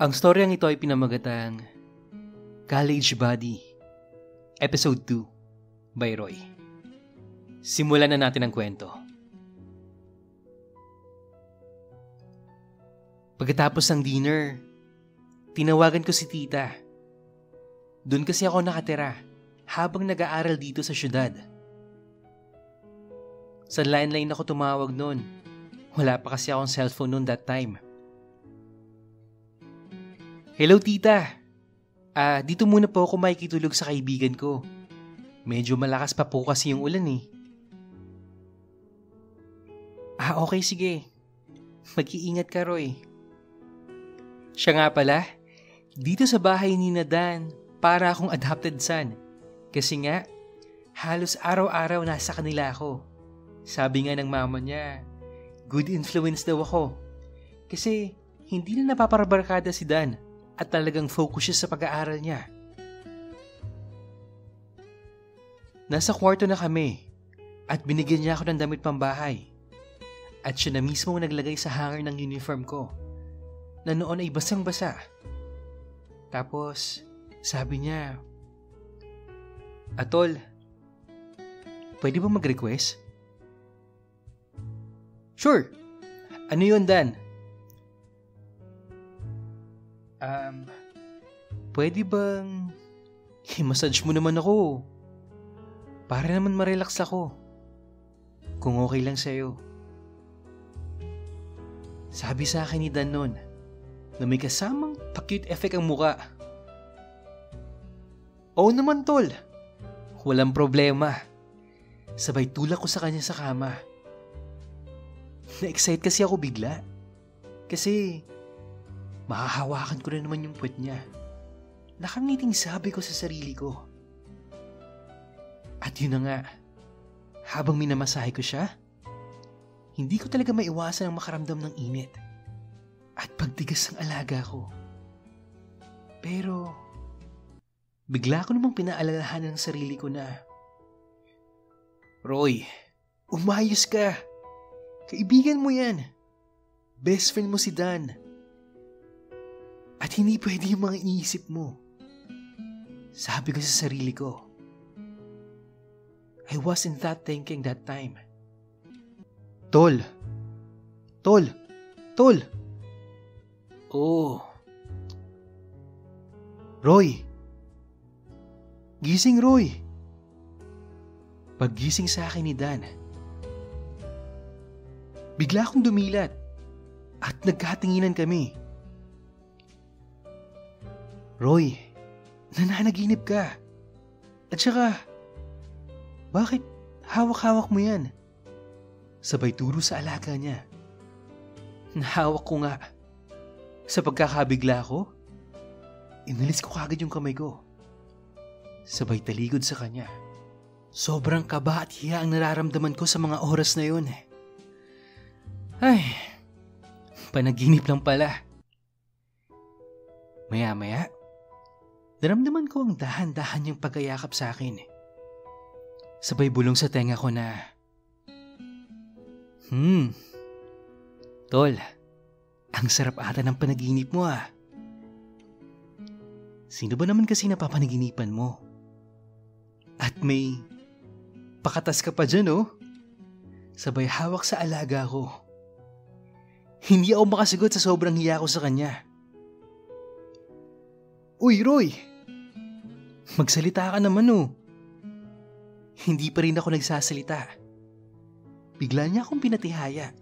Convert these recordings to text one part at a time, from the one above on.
Ang storyang ito ay pinamagatang College Buddy, Episode 2 by Roy. Simulan na natin ang kwento. Pagkatapos ng dinner, tinawagan ko si tita. Doon kasi ako nakatira habang nag-aaral dito sa syudad. Sa landline ako tumawag noon. Wala pa kasi akong cellphone noon that time. Hello tita. Dito muna po ako makikitulog sa kaibigan ko. Medyo malakas pa po kasi yung ulan eh. Okay sige. Mag-iingat ka Roy. Siya nga pala, dito sa bahay ni Dan, para akong adopted son. Kasi nga, halos araw-araw nasa kanila ako. Sabi nga ng mama niya, good influence daw ako. Kasi hindi na napapabarkada si Dan. At talagang focus siya sa pag-aaral niya. Nasa kwarto na kami at binigyan niya ako ng damit pambahay. At siya na mismo naglagay sa hanger ng uniform ko na noon ay basang-basa. Tapos sabi niya, Atol, pwede ba mag-request? Sure. Ano yun Dan? Pwede bang i-massage mo naman ako? Para naman ma-relax ako. Kung okay lang sa'yo. Sabi sa akin ni Dan noon na may kasamang pa-cute effect ang muka. Oo naman tol. Walang problema. Sabay tulak ko sa kanya sa kama. Na-excite kasi ako bigla. Kasi mahahawakan ko na naman yung puwet niya. Nakangiting sabi ko sa sarili ko. At yun na nga, habang minamasahe ko siya, hindi ko talaga maiwasan ang makaramdam ng init at pagtigas ng alaga ko. Pero, bigla ko namang pinaalalahanan ng sarili ko na, Roy, umayos ka. Kaibigan mo yan. Best friend mo si Dan. At hindi pwede yung mga iniisip mo. Sabi ko sa sarili ko. I wasn't that thinking that time. Tol. Oh. Roy. Gising Roy. Paggising sa akin ni Dan, bigla akong dumilat at nagkatinginan kami. Roy, nananaginip ka. At saka, bakit hawak-hawak mo yan? Sabay turo sa alaga niya. Nahawak ko nga. Sa pagkakabigla ko, inalis ko kagad yung kamay ko. Sabay taligod sa kanya. Sobrang kaba at hiya ang nararamdaman ko sa mga oras na yun. Ay, panaginip lang pala. Maya-maya, naramdaman ko ang dahan-dahan niyang pagkayakap sa akin. Sabay bulong sa tenga ko na, Tol, ang sarap ata ng panaginip mo ah. Sino ba naman kasi napapanaginipan mo? At may pakatas ka pa dyan oh. Sabay hawak sa alaga ko. Hindi ako makasagot sa sobrang hiya ko sa kanya. Uy Roy, magsalita ka naman oh. Hindi pa rin ako nagsasalita. Bigla niya akong pinatihaya.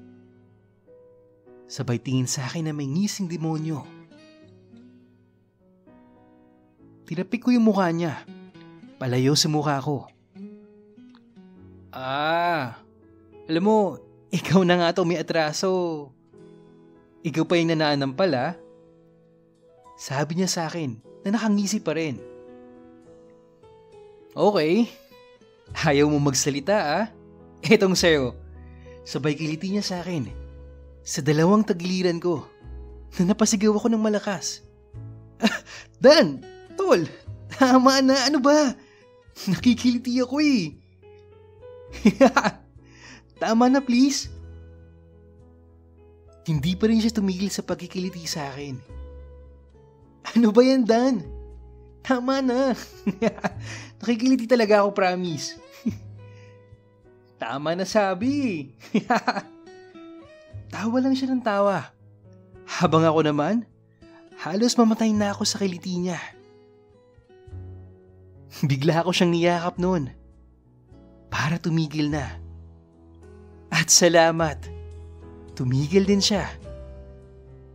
Sabay tingin sa akin na may ngising demonyo. Tinapik ko yung mukha niya. Palayo sa mukha ko. Alam mo, ikaw na nga to may atraso. Ikaw pa yung nananampal ah. Sabi niya sa akin na nakangisi pa rin. Okay. Ayaw mo magsalita ah. Etong sa'yo. Sabay kiliti niya sa akin. Sa dalawang tagiliran ko. Na napasigaw ako ng malakas. Dan! Tol! Tama na! Ano ba? Nakikiliti ako eh. Tama na please. Hindi pa rin siya tumigil sa pagkikiliti sa akin. Ano ba yan, Dan? Tama na. Nakikiliti talaga ako, promise. Tama na sabi. Tawa lang siya ng tawa. Habang ako naman, halos mamatay na ako sa kiliti niya. Bigla ako siyang niyakap noon para tumigil na. At salamat, tumigil din siya.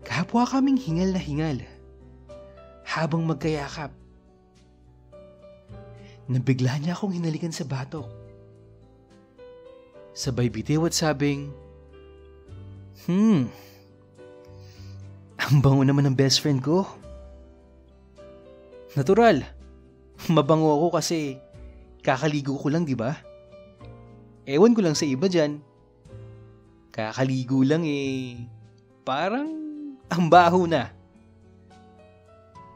Kapwa kaming hingal na hingal habang magkayakap. Nabigla niya akong hinalikan sa batok. Sabay bitiw at sabing, ang bango naman ng best friend ko. Natural, mabango ako kasi kakaligo ko lang, di ba? Ewan ko lang sa iba dyan. Kakaligo lang parang ang baho na.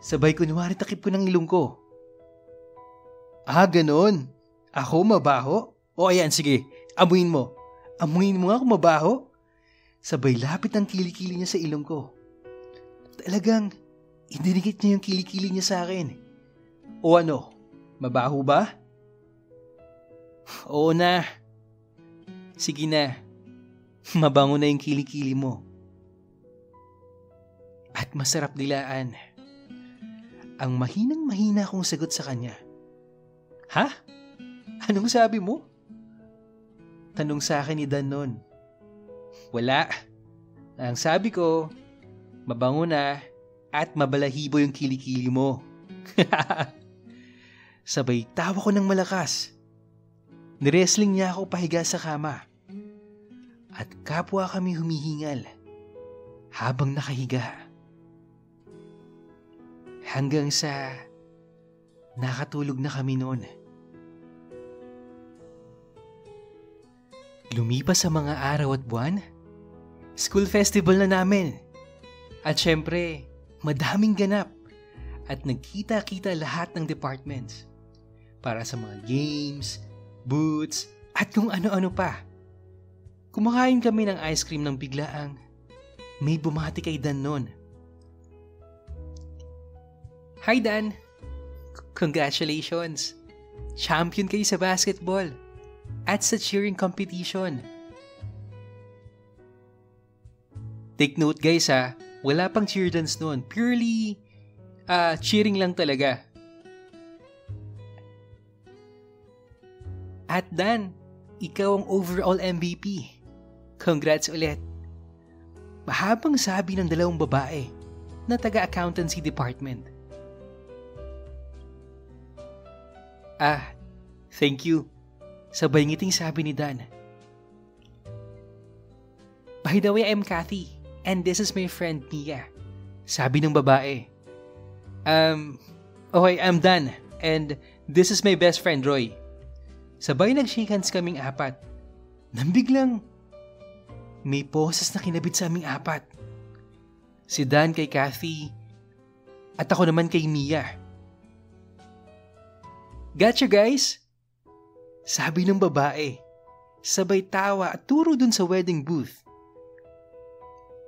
Sabay kunwari takip ko ng ilong ko. Ganon? Ako mabaho? O ayan, sige, amuin mo. Amuin mo nga kung mabaho. Sabay lapit ang kilikili niya sa ilong ko. Talagang idinikit niya yung kilikili niya sa akin. O ano, mabaho ba? Oo na. Sige na. Mabango na yung kilikili mo. At masarap dilaan. Ang mahinang-mahina kong sagot sa kanya. Ha? Anong sabi mo? Tanong sa akin ni Dan noon. Wala. Ang sabi ko, mabango na at mabalahibo yung kilikili mo. Sabay tawa ko ng malakas. Niwrestling niya ako pahiga sa kama. At kapwa kami humihingal habang nakahiga. Hanggang sa nakatulog na kami noon. Lumipas sa mga araw at buwan, school festival na namin. At syempre, madaming ganap at nagkita-kita lahat ng departments para sa mga games, booths, at kung ano-ano pa. Kumakain kami ng ice cream nang biglaang may bumati kay Dan noon. Hi Dan! Congratulations! Champion kayo sa basketball at sa cheering competition. Take note guys wala pang cheer dance noon. Purely cheering lang talaga. At Dan, ikaw ang overall MVP. Congrats ulit. Mahabang sabi ng dalawang babae na taga-accountancy department. Thank you. Sabay ngiting sabi ni Dan. By the way, I'm Kathy. And this is my friend Mia. Sabi ng babae. Okay, I'm Dan. And this is my best friend Roy. Sabay nag-shake hands kaming apat. Nang biglang may poses na kinabit sa aming apat. Si Dan kay Kathy at ako naman kay Mia. Gotcha guys? Sabi ng babae. Sabay tawa at turo dun sa wedding booth.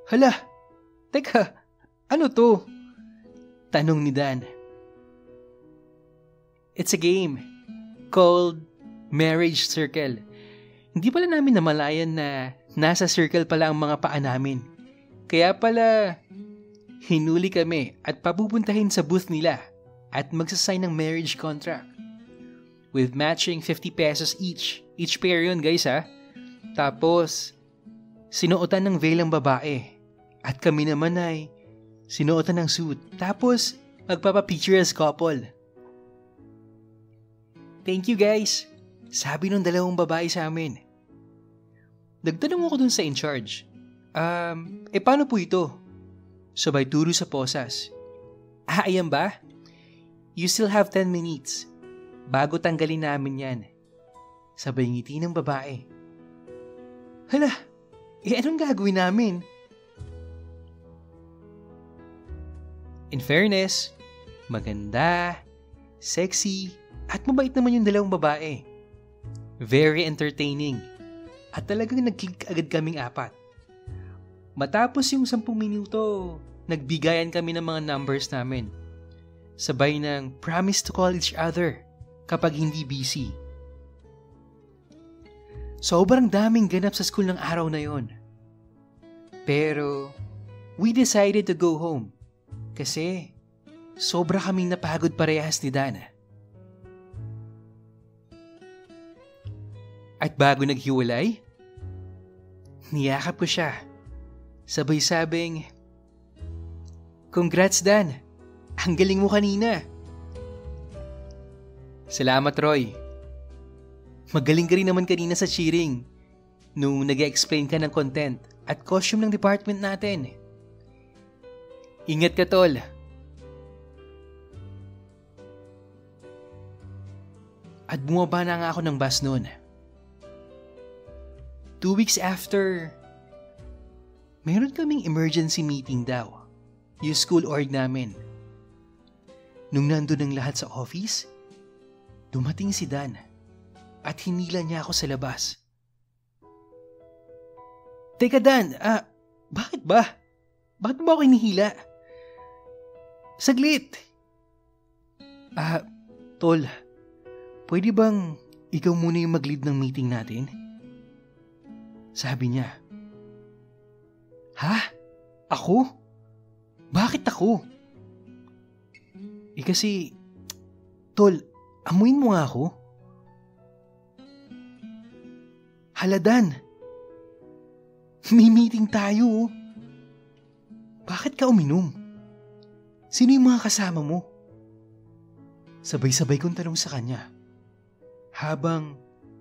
Hala, teka, ano to? Tanong ni Dan. It's a game called Marriage Circle. Hindi pala namin namalayan na nasa circle pala ang mga paa namin. Kaya pala hinuli kami at papupuntahin sa booth nila at magsasign ng marriage contract. With matching 50 pesos each. Each pair yun guys Tapos, sinuotan ng veil ang babae. At kami naman ay sinuotan ng suit. Tapos, magpapapicture as couple. Thank you guys. Sabi ng dalawang babae sa amin. Nagtanong ako dun sa in charge. Paano po ito? Sabay turo sa posas. Ayan ba? You still have 10 minutes. Bago tanggalin namin yan. Sabay ngiti ng babae. Hala, anong gagawin namin? In fairness, maganda, sexy, at mabait naman yung dalawang babae. Very entertaining. At talagang nag-click agad kaming apat. Matapos yung 10 minuto, nagbigayan kami ng mga numbers namin. sabay ng promise to call each other kapag hindi busy. Sobrang daming ganap sa school ng araw na yon. Pero we decided to go home kasi sobra kaming napagod parehas ni Dana. At bago naghiwalay, niyakap ko siya. Sabay sabing, "Congrats Dan, ang galing mo kanina." "Salamat Roy. Magaling ka rin naman kanina sa cheering nung nag-explain ka ng content at costume ng department natin. Ingat ka tol." At bumaba na nga ako ng bus noon. 2 weeks after, meron kaming emergency meeting daw, yung school org namin. Nung nandun ang lahat sa office, dumating si Dan at hinila niya ako sa labas. "Teka Dan, bakit ba? Bakit mo ako hinihila?" "Saglit." Tol, pwede bang ikaw muna yung mag-lead ng meeting natin?" Sabi niya. "Ha? Ako? Bakit ako?" Kasi, tol, amuin mo nga ako. "Hala Dan, may meeting tayo. Bakit ka uminom? Sino yung mga kasama mo?" Sabay-sabay kong tanong sa kanya, habang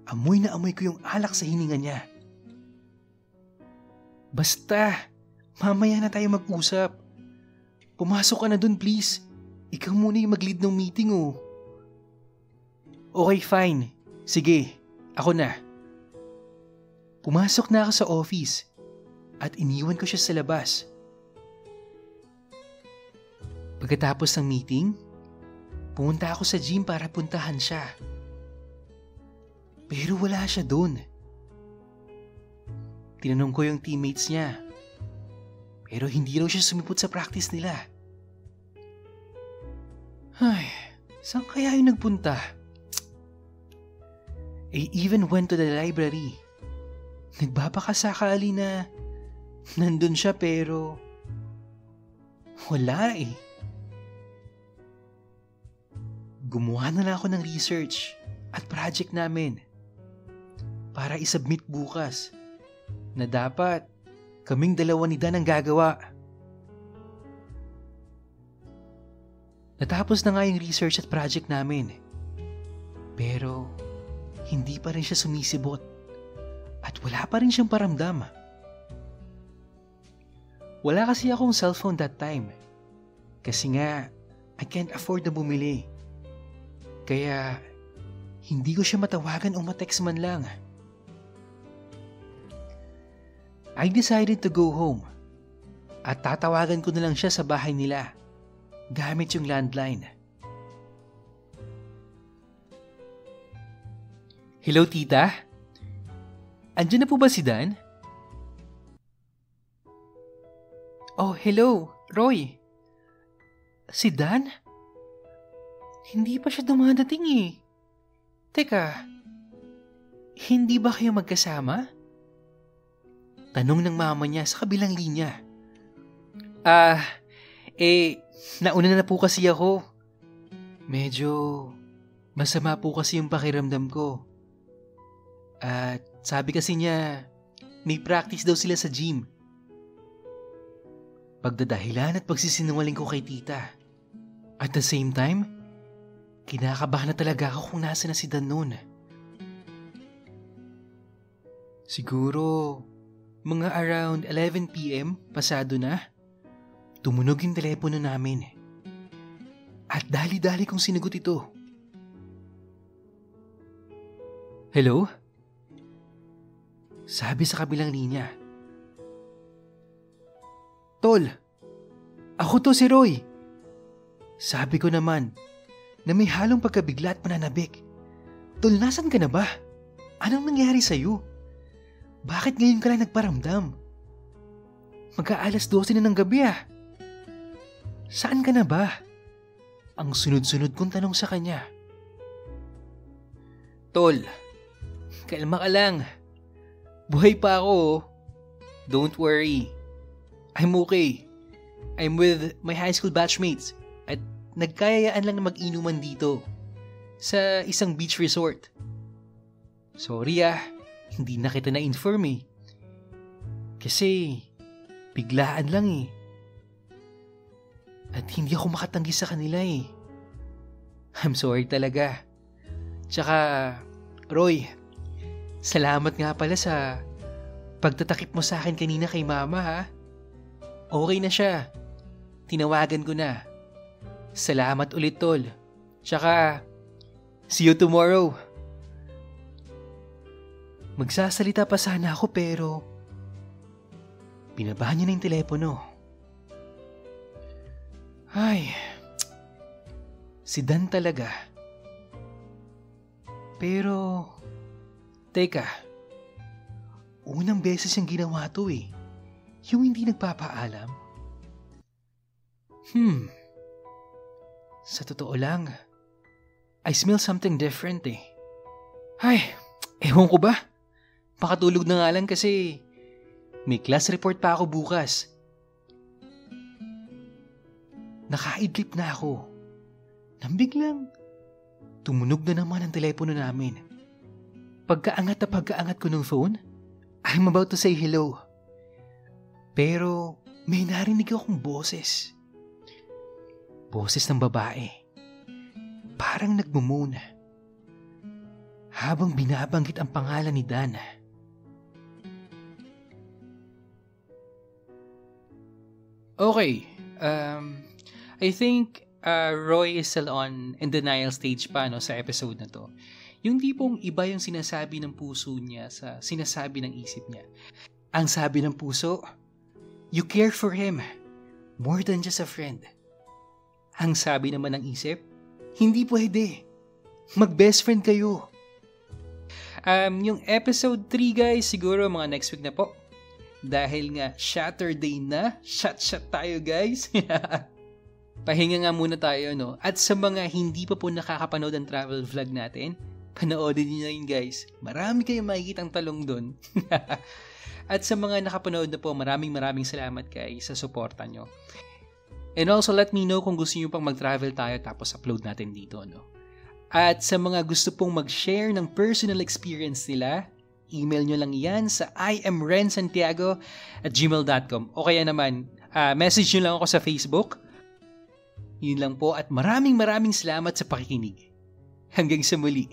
amoy na amoy ko yung alak sa hininga niya. "Basta, mamaya na tayo mag-usap. Pumasok ka na dun please. Ikaw muna yung mag-lead ng meeting oh." "Okay, fine. Sige, ako na." Pumasok na ako sa office at iniwan ko siya sa labas. Pagkatapos ng meeting, pumunta ako sa gym para puntahan siya. Pero wala siya doon. Tinanong ko yung teammates niya, pero hindi raw siya sumipot sa practice nila. Ay, saan kaya yung nagpunta? I even went to the library. Nagbabakasakali na nandun siya pero wala eh. Gumawa na lang ako ng research at project namin para isubmit bukas na dapat kaming dalawa ni Dan ang gagawa. Natapos na nga yung research at project namin. Pero hindi pa rin siya sumisibot at wala pa rin siyang paramdam. Wala kasi akong cellphone that time kasi nga I can't afford na bumili. Kaya hindi ko siya matawagan o matext man lang. I decided to go home at tatawagan ko na lang siya sa bahay nila gamit yung landline. "Hello tita? Andiyan na po ba si Dan?" "Oh, hello, Roy. Si Dan? Hindi pa siya dumadating eh. Teka, hindi ba kayo magkasama?" Tanong ng mama niya sa kabilang linya. Nauna na po kasi ako. Medyo masama po kasi yung pakiramdam ko. At sabi kasi niya, may practice daw sila sa gym." Pagdadahilan at pagsisinungaling ko kay tita. At the same time, kinakabahan na talaga ako kung nasa na si Dan noon. Siguro mga around 11 PM pasado na, tumunog yung telepono namin. At dali-dali kong sinagot ito. "Hello?" Sabi sa kabilang linya. "Tol, ako to si Roy." Sabi ko naman na may halong pagkabigla at pananabik. "Tol, nasan ka na ba? Anong nangyari sa'yo? Bakit ngayon ka lang nagparamdam? Mag-aalas 12 na ng gabi ah. Saan ka na ba? ang sunod-sunod kong tanong sa kanya. Tol, kalma ka lang. Buhay pa ako oh. Don't worry. I'm okay. I'm with my high school batchmates at nagkayayaan lang na mag-inuman dito sa isang beach resort. Sorry hindi na kita na-inform eh. Kasi biglaan lang eh. At hindi ako makatanggi sa kanila eh. I'm sorry talaga. Tsaka, Roy, salamat nga pala sa pagtatakip mo sa akin kanina kay mama ha. Okay na siya. Tinawagan ko na. Salamat ulit tol. Tsaka, see you tomorrow. Magsasalita pa sana ako pero binabahan niya na yung telepono. Ay, si Dan talaga. Pero, teka, unang beses yung ginawa to eh. Yung hindi nagpapaalam. Sa totoo lang, I smell something different eh. Ay, ewan ko ba? Pakatulog na nga lang kasi may class report pa ako bukas. Nakaidlip na ako. Nang biglang, tumunog na naman ang telepono namin. Pagkaangat ko ng phone, I'm about to say hello. Pero may narinig akong boses. Boses ng babae. Parang nagmumuna. Habang binabanggit ang pangalan ni Dan. Okay, I think Roy is still in denial stage pa no, sa episode na to. Yung tipong iba yung sinasabi ng puso niya sa sinasabi ng isip niya. Ang sabi ng puso, you care for him more than just a friend. Ang sabi naman ng isip, hindi pwede. Mag-best friend kayo. Yung episode 3 guys, siguro mga next week na po. Dahil nga Saturday na, shot tayo guys. Pahinga nga muna tayo no. At sa mga hindi pa po nakakapanood ng travel vlog natin, panoodin nyo na yun guys. Marami kayong makikitang talong dun. At sa mga nakapanood na po, maraming salamat guys sa suporta nyo. And also let me know kung gusto nyo pang mag-travel tayo tapos upload natin dito no. At sa mga gusto pong mag-share ng personal experience nila, email nyo lang yan sa imrensantiago@gmail.com o kaya naman, message nyo lang ako sa Facebook. Yun lang po at maraming salamat sa pakikinig. Hanggang sa muli.